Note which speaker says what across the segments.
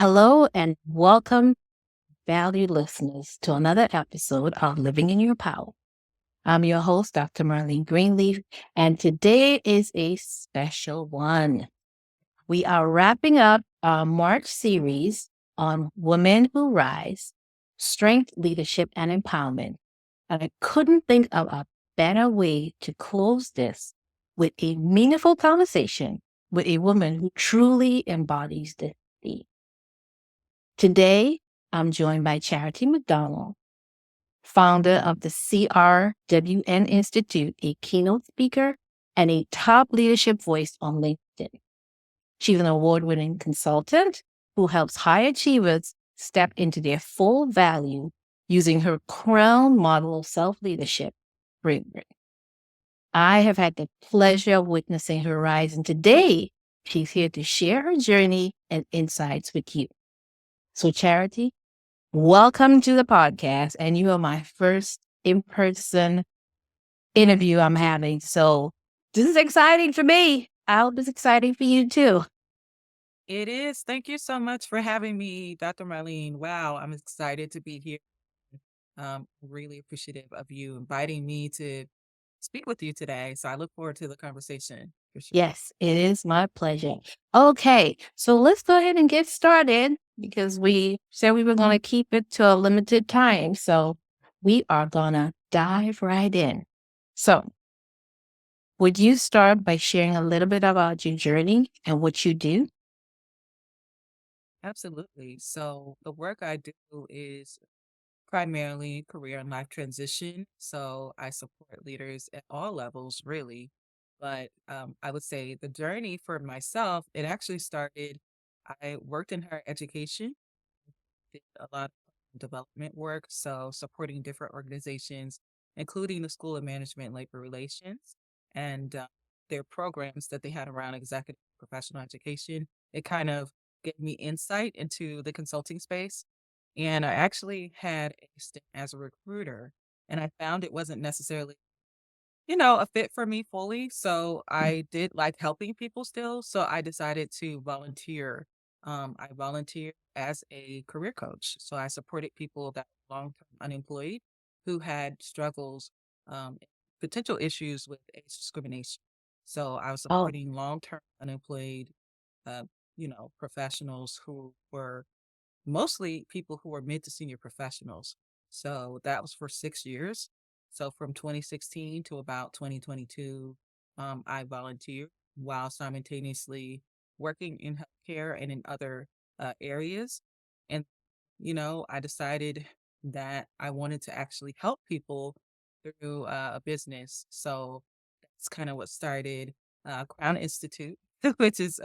Speaker 1: Hello and welcome, valued listeners, to another episode of Living in Your Power. I'm your host, Dr. Marlene Greenleaf, and today is a special one. We are wrapping up our March series on Women Who Rise, Strength, Leadership, and Empowerment. And I couldn't think of a better way to close this with a meaningful conversation with a woman who truly embodies this theme. Today, I'm joined by Charity McDonald, founder of the CRWN Institute, a keynote speaker and a top leadership voice on LinkedIn. She's an award-winning consultant who helps high achievers step into their full value using her Crown model of self-leadership framework. I have had the pleasure of witnessing her rise, and today she's here to share her journey and insights with you. So, Charity, welcome to the podcast. And you are my first in-person interview I'm having. So this is exciting for me. I hope it's exciting for you too.
Speaker 2: It is. Thank you so much for having me, Dr. Marlene. Wow, I'm excited to be here. Really appreciative of you inviting me to speak with you today. So I look forward to the conversation for sure.
Speaker 1: Yes, it is my pleasure. Okay, so let's go ahead and get started because we said we were going to keep it to a limited time. So we are going to dive right in. So would you start by sharing a little bit about your journey and what you do?
Speaker 2: Absolutely. So the work I do is primarily career and life transition. So I support leaders at all levels, really. But I would say the journey for myself, it actually started, I worked in higher education, did a lot of development work, so supporting different organizations, including the School of Management and Labor Relations, and their programs that they had around executive professional education. It kind of gave me insight into the consulting space. And I actually had a stint as a recruiter, and I found it wasn't necessarily a fit for me fully. So I did like helping people still. So I decided to volunteer. I volunteered as a career coach. So I supported people that were long-term unemployed who had struggles, potential issues with age discrimination. So I was
Speaker 1: Oh,
Speaker 2: supporting long-term unemployed, uh, professionals who were mostly people who were mid to senior professionals. So that was for 6 years. So from 2016 to about 2022, I volunteered while simultaneously working in healthcare and in other areas. And, I decided that I wanted to actually help people through a business. So that's kind of what started Crown Institute, which is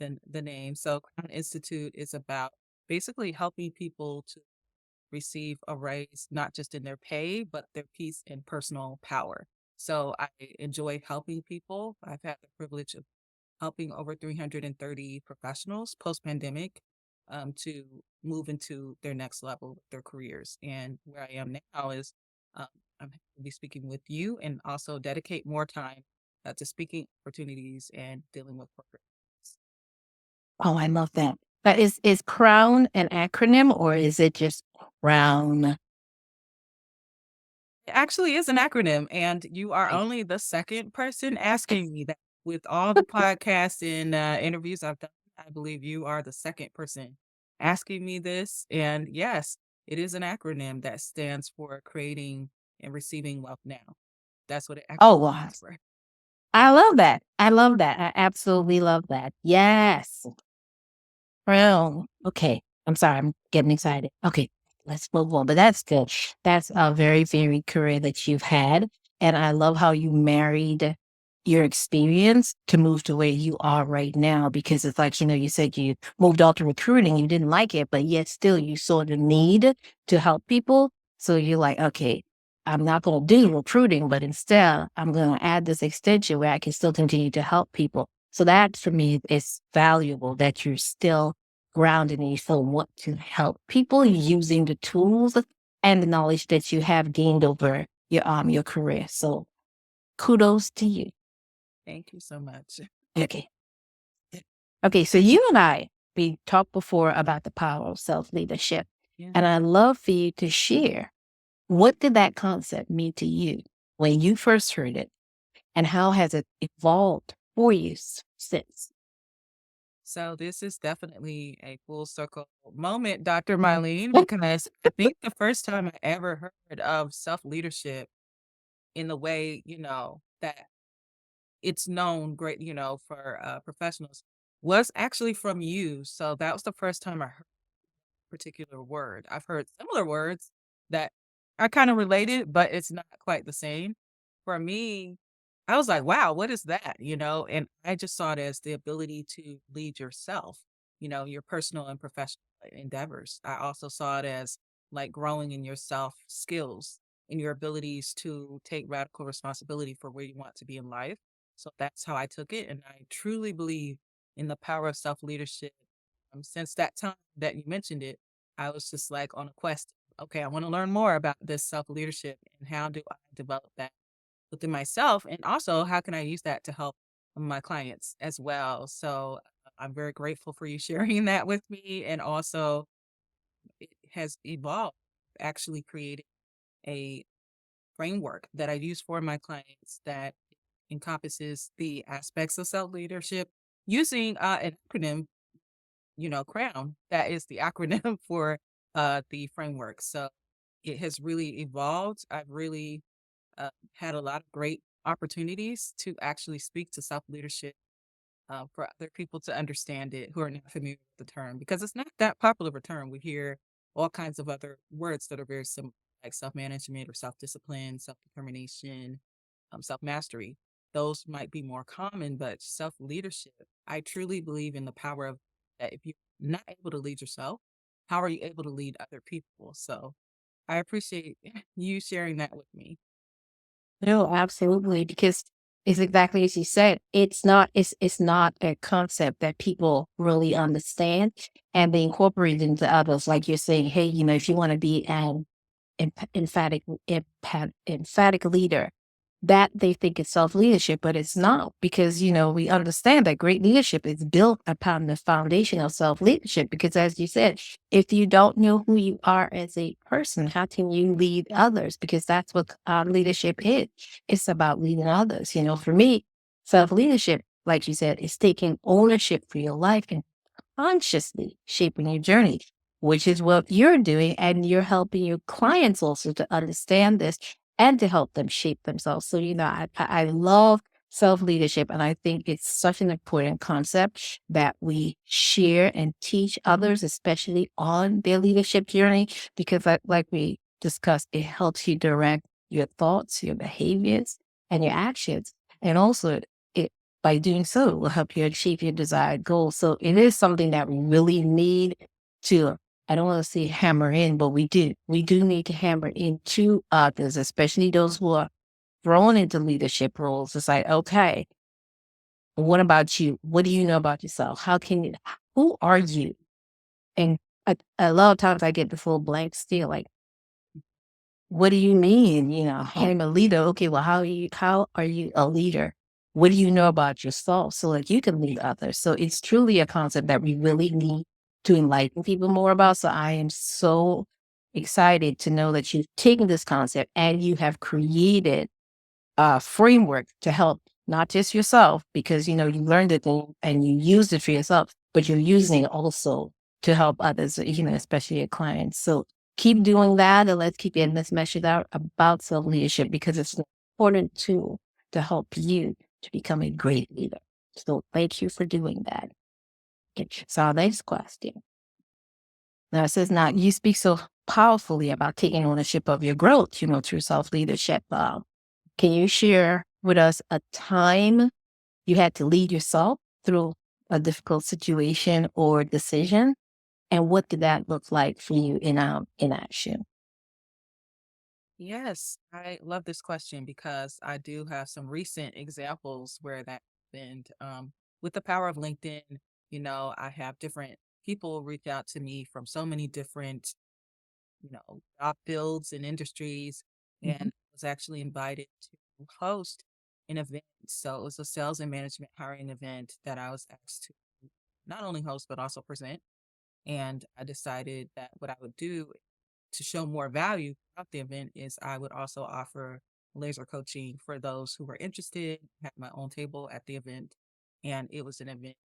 Speaker 2: the name. So Crown Institute is about basically helping people to receive a raise, not just in their pay, but their peace and personal power. So I enjoy helping people. I've had the privilege of helping over 330 professionals post pandemic to move into their next level of their careers. And where I am now is um, I'm happy to be speaking with you and also dedicate more time to speaking opportunities and dealing with corporate.
Speaker 1: oh, I love that. But is Crown an acronym or is it just Crown?
Speaker 2: It actually is an acronym, and you are
Speaker 1: Right.
Speaker 2: only the second person asking me that. With all the podcasts and interviews I've done, I believe you are the second person asking me this. And yes, it is an acronym that stands for Creating and Receiving Wealth Now. That's what it
Speaker 1: Oh,
Speaker 2: actually
Speaker 1: wow.
Speaker 2: stands for.
Speaker 1: I love that. I love that. I absolutely love that. Yes. Crown. Okay. I'm sorry. I'm getting excited. Okay. Let's move on. But that's good. That's a very varied career that you've had. And I love how you married your experience to move to where you are right now because it's like, you said you moved out to recruiting, you didn't like it, but yet still you saw the need to help people. So you're like, okay, I'm not going to do recruiting, but instead I'm going to add this extension where I can still continue to help people. So that for me is valuable that you're still grounded and you still want to help people using the tools and the knowledge that you have gained over your career. So kudos to you.
Speaker 2: Thank you so much.
Speaker 1: Okay. Okay, so you and I, we talked before about the power of self leadership.
Speaker 2: Yeah.
Speaker 1: And I'd love for you to share, what did that concept mean to you when you first heard it? And how has it evolved for you since?
Speaker 2: So this is definitely a full circle moment, Dr. Mylene, because I think the first time I ever heard of self leadership in the way, that it's known great, for professionals was actually from you. So that was the first time I heard particular word. I've heard similar words that are kind of related, but it's not quite the same. For me, I was like, wow, what is that? And I just saw it as the ability to lead yourself, your personal and professional endeavors. I also saw it as like growing in your self skills and your abilities to take radical responsibility for where you want to be in life. So that's how I took it. And I truly believe in the power of self leadership. Since that time that you mentioned it, I was just like on a quest. Okay, I want to learn more about this self leadership and how do I develop that within myself? And also, how can I use that to help my clients as well? So I'm very grateful for you sharing that with me. And also, it has evolved, actually created a framework that I use for my clients that encompasses the aspects of self leadership using an acronym, CROWN. That is the acronym for the framework. So it has really evolved. I've really had a lot of great opportunities to actually speak to self leadership for other people to understand it who are not familiar with the term because it's not that popular of a term. We hear all kinds of other words that are very similar, like self management or self discipline, self determination, self mastery. Those might be more common, but self leadership, I truly believe in the power of that. If you're not able to lead yourself, how are you able to lead other people? So I appreciate you sharing that with me.
Speaker 1: No, absolutely, because it's exactly as you said. It's not a concept that people really understand and they incorporate into others. Like you're saying, hey, if you want to be an emphatic leader, that they think is self-leadership, but it's not, because we understand that great leadership is built upon the foundation of self-leadership, because as you said, if you don't know who you are as a person, how can you lead others? Because that's what leadership is. It's about leading others. For me, self-leadership, like you said, is taking ownership for your life and consciously shaping your journey, which is what you're doing. And you're helping your clients also to understand this and to help them shape themselves. So, I love self leadership. And I think it's such an important concept that we share and teach others, especially on their leadership journey, because, like we discussed, it helps you direct your thoughts, your behaviors, and your actions. And also, it by doing so, it will help you achieve your desired goals. So it is something that we really need to, I don't want to say hammer in, but we do. We do need to hammer into others, especially those who are thrown into leadership roles. It's like, okay, what about you? What do you know about yourself? Who are you? And a lot of times I get the full blank stare, like, what do you mean? I'm a leader. Okay, well, how are you a leader? What do you know about yourself so that you can lead others? So it's truly a concept that we really need to enlighten people more about. So I am so excited to know that you've taken this concept and you have created framework to help not just yourself, because you learned it and you used it for yourself, but you're using it also to help others, especially your clients. So keep doing that, and let's keep getting this message out about self leadership, because it's an important tool to help you to become a great leader. So thank you for doing that. Okay, so our next question. Now it says, now you speak so powerfully about taking ownership of your growth, through self leadership. Can you share with us a time you had to lead yourself through a difficult situation or decision? And what did that look like for you in action?
Speaker 2: Yes, I love this question because I do have some recent examples where that happened. With the power of LinkedIn, I have different people reach out to me from so many different, job fields and industries. And
Speaker 1: Mhm.
Speaker 2: I was actually invited to host an event. So it was a sales and management hiring event that I was asked to not only host, but also present. And I decided that what I would do to show more value throughout the event is I would also offer laser coaching for those who were interested, had my own table at the event. And it was an event,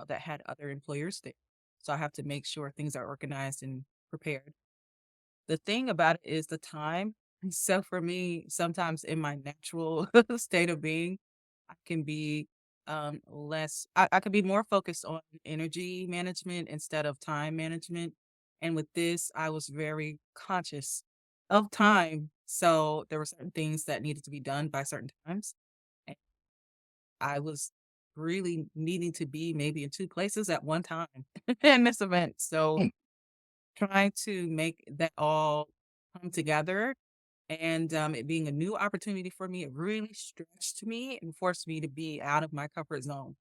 Speaker 2: that had other employers there. So I have to make sure things are organized and prepared. The thing about it is the time. So for me, sometimes in my natural state of being, I can be I could be more focused on energy management instead of time management. And with this, I was very conscious of time. So there were certain things that needed to be done by certain times. And I was really needing to be maybe in two places at one time in this event. So trying to make that all come together and it being a new opportunity for me, it really stretched me and forced me to be out of my comfort zone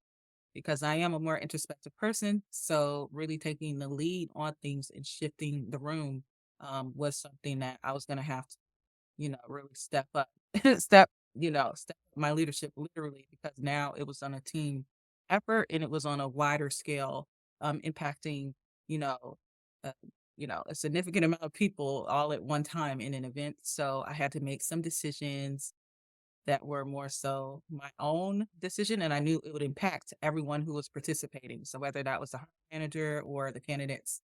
Speaker 2: because I am a more introspective person. So really taking the lead on things and shifting the room was something that I was going to have to really step up, step up my leadership literally because now it was on a team effort and it was on a wider scale, impacting, you know, uh, a significant amount of people all at one time in an event. So I had to make some decisions that were more so my own decision, and I knew it would impact everyone who was participating. So whether that was the hiring manager or the candidates,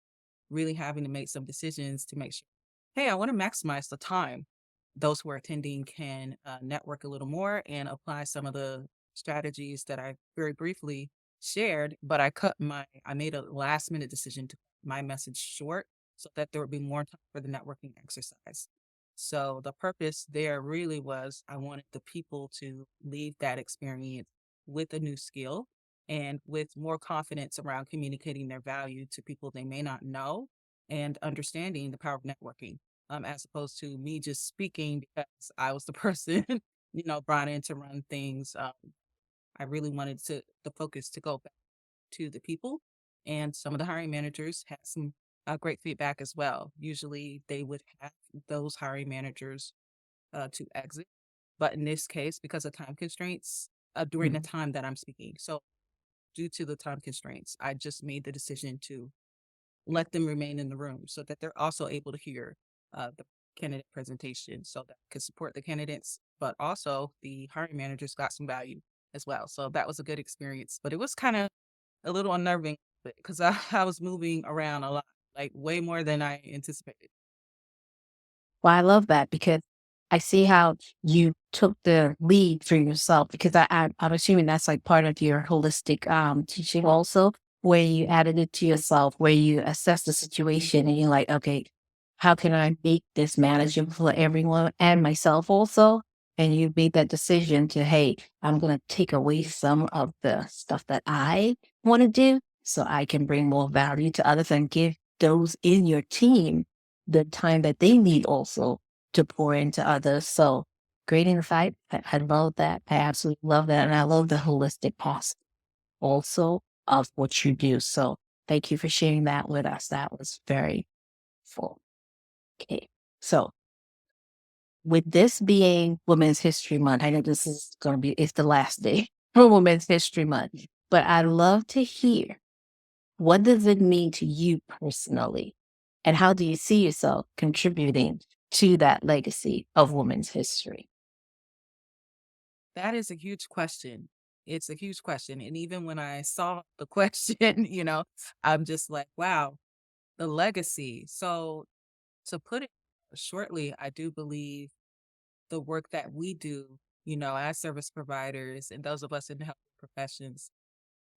Speaker 2: really having to make some decisions to make sure, hey, I want to maximize the time those who are attending can network a little more and apply some of the strategies that I very briefly shared. But I made a last minute decision to cut my message short so that there would be more time for the networking exercise. So the purpose there really was I wanted the people to leave that experience with a new skill and with more confidence around communicating their value to people they may not know and understanding the power of networking, as opposed to me just speaking because I was the person, brought in to run things. I really wanted the focus to go back to the people, and some of the hiring managers had some great feedback as well. Usually, they would have those hiring managers to exit, but in this case, because of time constraints, during the
Speaker 1: Mhm.
Speaker 2: time that I'm speaking, so due to the time constraints, I just made the decision to let them remain in the room so that they're also able to hear the candidate presentation so that could support the candidates, but also the hiring managers got some value as well. So that was a good experience, but it was kind of a little unnerving because I was moving around a lot, like way more than I anticipated.
Speaker 1: Well, I love that because I see how you took the lead for yourself because I'm assuming that's like part of your holistic teaching also, where you added it to yourself, where you assess the situation and you're like, okay, how can I make this manageable for everyone and myself also? And you made that decision to, hey, I'm going to take away some of the stuff that I want to do so I can bring more value to others and give those in your team the time that they need also to pour into others. So great insight. I love that. I absolutely love that. And I love the holistic aspect also of what you do. So thank you for sharing that with us. That was very full. Okay. So with this being Women's History Month, I know this is going to be, it's the last day for Women's History Month, but I'd love to hear what does it mean to you personally? And how do you see yourself contributing to that legacy of women's history?
Speaker 2: That is a huge question. It's a huge question. And even when I saw the question, I'm just like, wow, the legacy. So to put it shortly, I do believe the work that we do, as service providers and those of us in the health professions,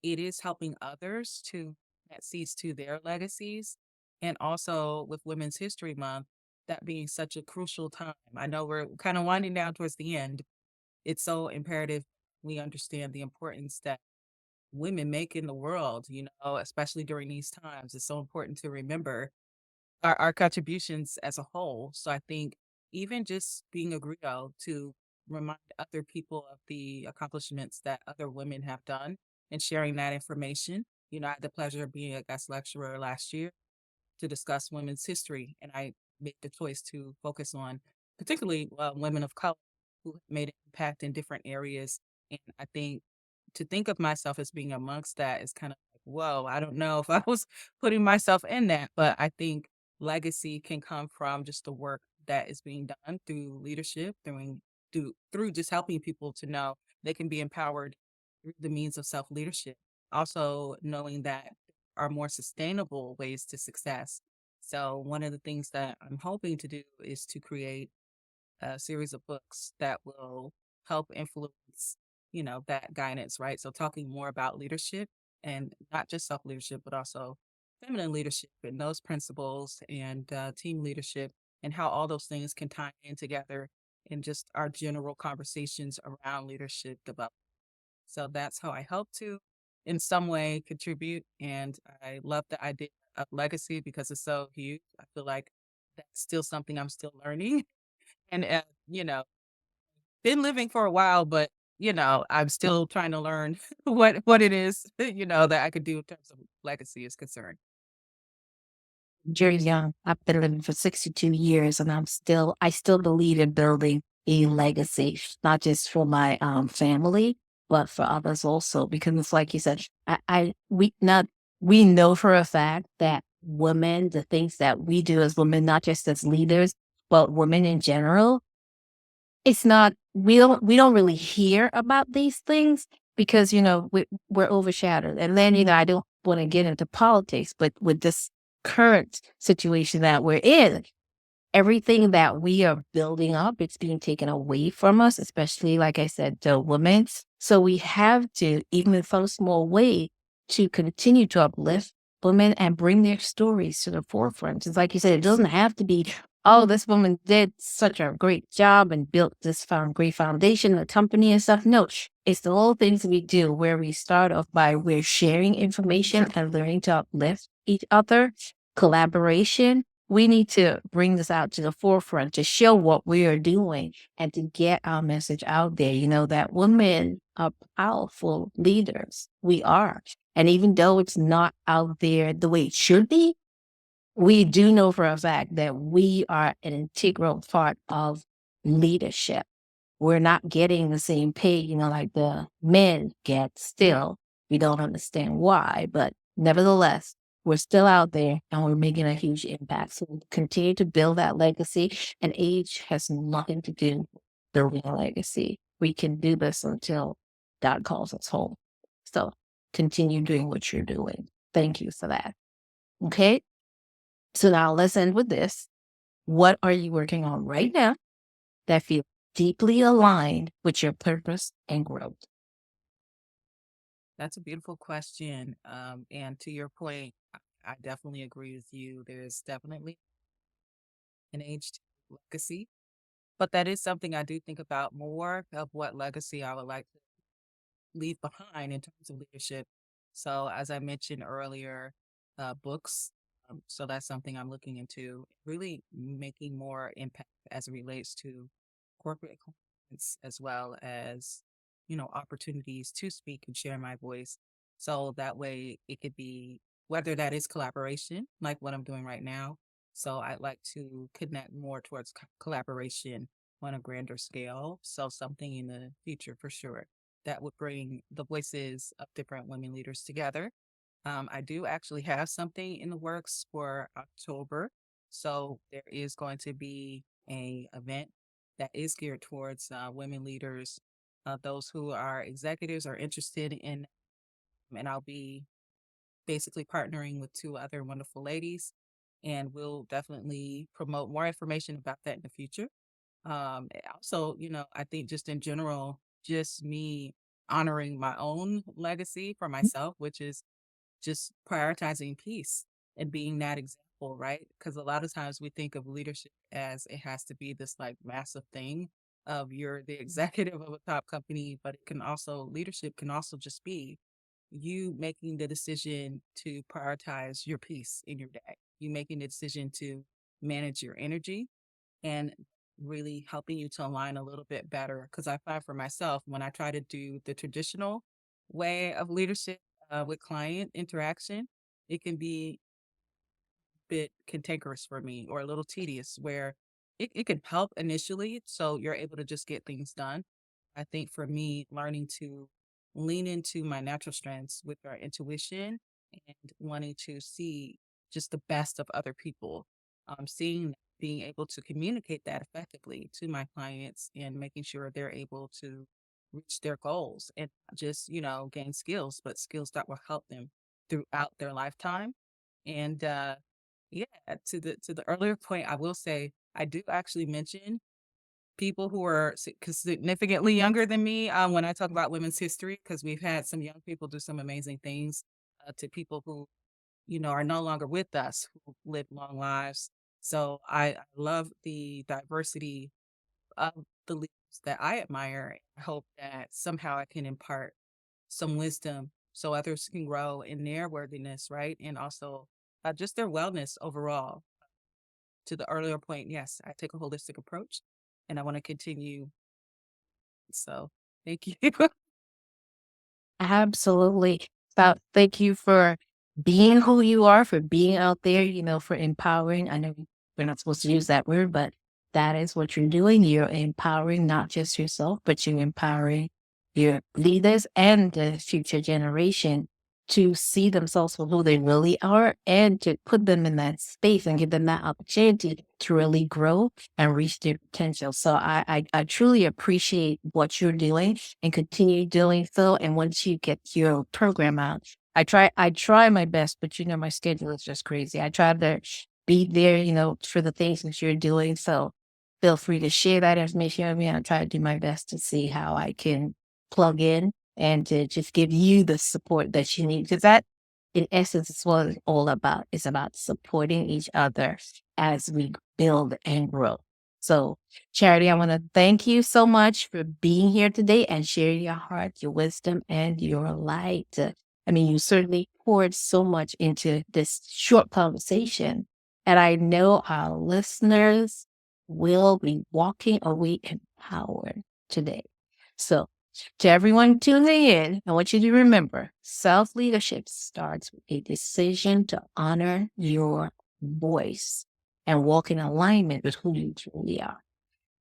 Speaker 2: it is helping others to that seeds to their legacies. And also with Women's History Month, that being such a crucial time. I know we're kind of winding down towards the end. It's so imperative we understand the importance that women make in the world, especially during these times. It's so important to remember our contributions as a whole. So I think even just being a griot to remind other people of the accomplishments that other women have done and sharing that information. I had the pleasure of being a guest lecturer last year to discuss women's history, and I made the choice to focus on particularly women of color who have made an impact in different areas. And I think to think of myself as being amongst that is kind of whoa, I don't know if I was putting myself in that, but I think legacy can come from just the work that is being done through leadership, through just helping people to know they can be empowered through the means of self leadership. Also, knowing that there are more sustainable ways to success. So, one of the things that I'm hoping to do is to create a series of books that will help influence, that guidance, right? So talking more about leadership and not just self leadership, but also feminine leadership and those principles and team leadership and how all those things can tie in together in just our general conversations around leadership development. So that's how I hope to, in some way, contribute. And I love the idea of legacy because it's so huge. I feel like that's still something I'm still learning. And, you know, been living for a while, but, I'm still trying to learn what it is, that I could do in terms of legacy is concerned.
Speaker 1: Very young. I've been living for 62 years and I still believe in building a legacy, not just for my family, but for others also. Because it's like you said, we know for a fact that women, the things that we do as women, not just as leaders, but women in general, it's not we don't really hear about these things because, we're overshadowed. And then, I don't wanna get into politics, but with this current situation that we're in, everything that we are building up, it's being taken away from us, especially, like I said, the women. So we have to, even in some small way, to continue to uplift women and bring their stories to the forefront. It's like you said, it doesn't have to be, oh, this woman did such a great job and built this great foundation, a company and stuff. No, it's the little things we do where we start off by we're sharing information and learning to uplift each other, collaboration. We need to bring this out to the forefront to show what we are doing and to get our message out there, that women are powerful leaders. We are. And even though it's not out there the way it should be, we do know for a fact that we are an integral part of leadership. We're not getting the same pay, like the men get still. We don't understand why, but nevertheless, we're still out there and we're making a huge impact. So we'll continue to build that legacy, and age has nothing to do with building a legacy. We can do this until God calls us home. So continue doing what you're doing. Thank you for that. Okay. So now let's end with this. What are you working on right now that feel deeply aligned with your purpose and growth?
Speaker 2: That's a beautiful question. And to your point, I definitely agree with you. There's definitely an aged legacy, but that is something I do think about more of what legacy I would like to leave behind in terms of leadership. So, as I mentioned earlier, books. So that's something I'm looking into, really making more impact as it relates to corporate clients as well as, opportunities to speak and share my voice. So that way it could be, whether that is collaboration, like what I'm doing right now. So I'd like to connect more towards collaboration on a grander scale. So something in the future for sure that would bring the voices of different women leaders together. I do actually have something in the works for October. So there is going to be a event that is geared towards women leaders, those who are executives are interested in, and I'll be basically partnering with two other wonderful ladies, and we'll definitely promote more information about that in the future. Also, I think just in general, just me honoring my own legacy for myself, which is just prioritizing peace and being that example, right? Because a lot of times we think of leadership as it has to be this like massive thing of you're the executive of a top company, but it can also, leadership can also just be you making the decision to prioritize your peace in your day, you making the decision to manage your energy and really helping you to align a little bit better. Because I find for myself, when I try to do the traditional way of leadership with client interaction, it can be a bit cantankerous for me or a little tedious where it can help initially. So you're able to just get things done. I think for me, learning to lean into my natural strengths with our intuition and wanting to see just the best of other people. Seeing being able to communicate that effectively to my clients and making sure they're able to reach their goals and not just, gain skills, but skills that will help them throughout their lifetime. And yeah, to the earlier point, I will say I do actually mention people who are significantly younger than me when I talk about women's history, because we've had some young people do some amazing things to people who are no longer with us, who live long lives. So I love the diversity of the leaders that I admire. I hope that somehow I can impart some wisdom so others can grow in their worthiness, right? And also just their wellness overall. To the earlier point, yes, I take a holistic approach and I want to continue. So thank you.
Speaker 1: Absolutely. So thank you for being who you are, for being out there, for empowering. I know we're not supposed to use that word, but that is what you're doing. You're empowering not just yourself, but you're empowering your leaders and the future generation to see themselves for who they really are and to put them in that space and give them that opportunity to really grow and reach their potential. So I truly appreciate what you're doing and continue doing so. And once you get your program out, I try my best, but my schedule is just crazy. I try to be there, for the things that you're doing. So feel free to share that information with me. I'll try to do my best to see how I can plug in and to just give you the support that you need. Because that, in essence, is what it's all about. It's about supporting each other as we build and grow. So, Charity, I want to thank you so much for being here today and sharing your heart, your wisdom, and your light. I mean, you certainly poured so much into this short conversation. And I know our listeners will be walking away empowered today. So, to everyone tuning in, I want you to remember self leadership starts with a decision to honor your voice and walk in alignment with who you truly are.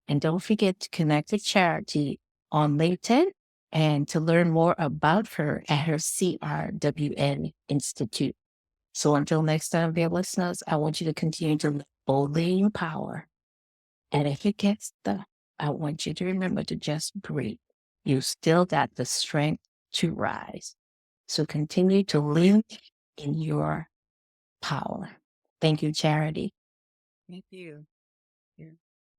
Speaker 1: And don't forget to connect with Charity on LinkedIn and to learn more about her at her CRWN Institute. So until next time, dear listeners, I want you to continue to live boldly in your power. And if it gets stuck, I want you to remember to just breathe. You still got the strength to rise. So continue to live in your power. Thank you, Charity.
Speaker 2: Thank you.